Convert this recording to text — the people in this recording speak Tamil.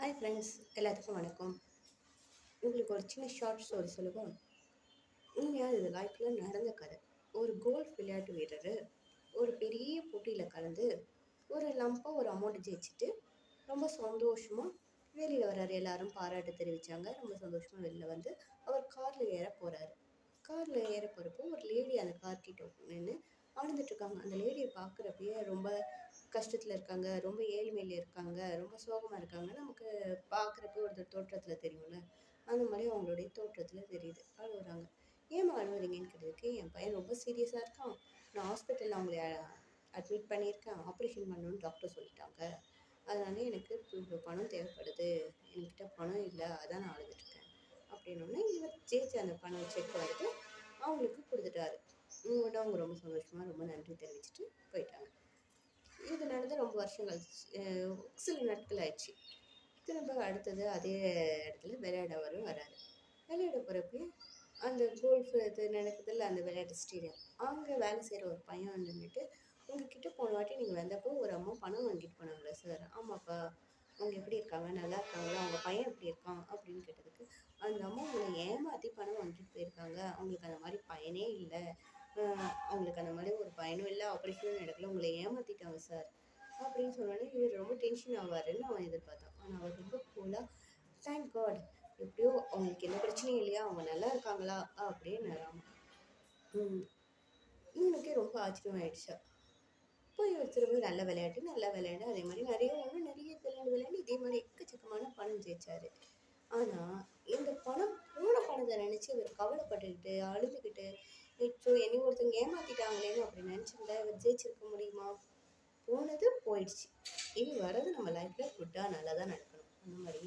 ஹாய் ஃப்ரெண்ட்ஸ், எல்லாத்துக்கும் வணக்கம். உங்களுக்கு ஒரு சின்ன ஷார்ட் ஸ்டோரி சொல்லுவா. உண்மையாக இது லைஃப்பில் நடந்த கதை. ஒரு கோல்ஃப் விளையாட்டு வீரர் ஒரு பெரிய போட்டியில் கலந்து ஒரு லம்பாக ஒரு அமௌண்ட் ஜெயிச்சுட்டு ரொம்ப சந்தோஷமாக வெளியில் வர்றாரு. எல்லாரும் பாராட்டு தெரிவித்தாங்க. ரொம்ப சந்தோஷமாக வெளில வந்து அவர் காரில் ஏற போகிறாரு. காரில் ஏற போகிறப்போ ஒரு லேடி அந்த கார் கிட்ட நின்று அழுதுட்டுருக்காங்க. அந்த லேடியை பார்க்குறப்பயே ரொம்ப கஷ்டத்தில் இருக்காங்க, ரொம்ப ஏழ்மையில் இருக்காங்க, ரொம்ப சோகமாக இருக்காங்க. நமக்கு பார்க்குறப்ப ஒரு தோற்றத்தில் தெரியும்ல, அந்த மாதிரி அவங்களுடைய தோற்றத்தில் தெரியுது. அழுகுறாங்க. ஏம்மா அழுகுறீங்கன்னு கேட்டதுக்கு, என் பையன் ரொம்ப சீரியஸாக இருக்கான், நான் ஹாஸ்பிட்டலில் அவங்கள அட்மிட் பண்ணியிருக்கேன், ஆப்ரேஷன் பண்ணணும்னு டாக்டர் சொல்லிட்டாங்க, அதனால எனக்கு இவ்வளோ பணம் தேவைப்படுது, என்கிட்ட பணம் இல்லை, அதான் நான் அழுதுட்டுருக்கேன் அப்படின்னோடனே இவர் ஜெயிச்ச அந்த பணம் செக் வந்துட்டு அவங்களுக்கு கொடுத்துட்டாரு. உங்கள்கிட்ட அவங்க ரொம்ப சந்தோஷமாக ரொம்ப நன்றி தெரிவிச்சுட்டு போயிட்டாங்க. இது நடந்து ரொம்ப வருஷம் கழிச்சு சில நாட்கள் ஆயிடுச்சு. திரும்ப அடுத்தது அதே இடத்துல விளையாட வராரு. விளையாட போகிறப்ப அந்த கோல்ஃப் இது நடக்குதுல்ல, அந்த விளையாட்டு ஸ்டேடியம், அங்கே வேலை செய்கிற ஒரு பையன் நின்றுட்டு, உங்ககிட்ட போன வாட்டி நீங்கள் வந்தப்போ ஒரு அம்மா பணம் வாங்கிட்டு போனாங்களே சார், ஆமாப்பா, அவங்க எப்படி இருக்காங்க, நல்லா இருக்காங்களா, அவங்க பையன் எப்படி இருக்கான் அப்படின்னு கேட்டதுக்கு, அந்த அம்மா உங்களை ஏமாற்றி பணம் வாங்கிட்டு போயிருக்காங்க, அவங்களுக்கு அந்த மாதிரி பையனே இல்லை, அவங்களுக்கு அந்த மாதிரி ஒரு பையனும் இல்லை, ஆப்ரேஷனும் நடக்கல, உங்களை ஏமாற்றிட்டாங்க சார் அப்படின்னு சொன்னோடனே இவர் ரொம்ப டென்ஷன் ஆவாருன்னு அவன் எதிர்பார்த்தான். ஆனால் அவர் ரொம்ப கூலாக, தேங்க் காட், எப்படியோ அவங்களுக்கு எந்த பிரச்சனையும் இல்லையா, அவங்க நல்லா இருக்காங்களா அப்படின்னு இவனுக்கே ரொம்ப ஆச்சரியமாயிடுச்சா. போய் ஒரு திரும்ப நல்லா விளையாண்டு அதே மாதிரி நிறைய விளையாண்டு இதே மாதிரி எக்கச்சக்கமான பணம் ஜெயிச்சாரு. ஆனால் இந்த பணம் போன பணத்தை நினச்சி இவர் கவலைப்பட்டுக்கிட்டு அழுதுகிட்டு, என்னை ஒருத்தவங்க ஏமாத்திட்டாங்களேன்னு அப்படி நினச்சிருந்தா இவர் ஜெயிச்சிருக்க முடியுமா? போனது போயிடுச்சு. இனி வர்றது நம்ம லைஃப்பில் குட்டாக நல்லா தான் நடக்கணும். அந்த மாதிரி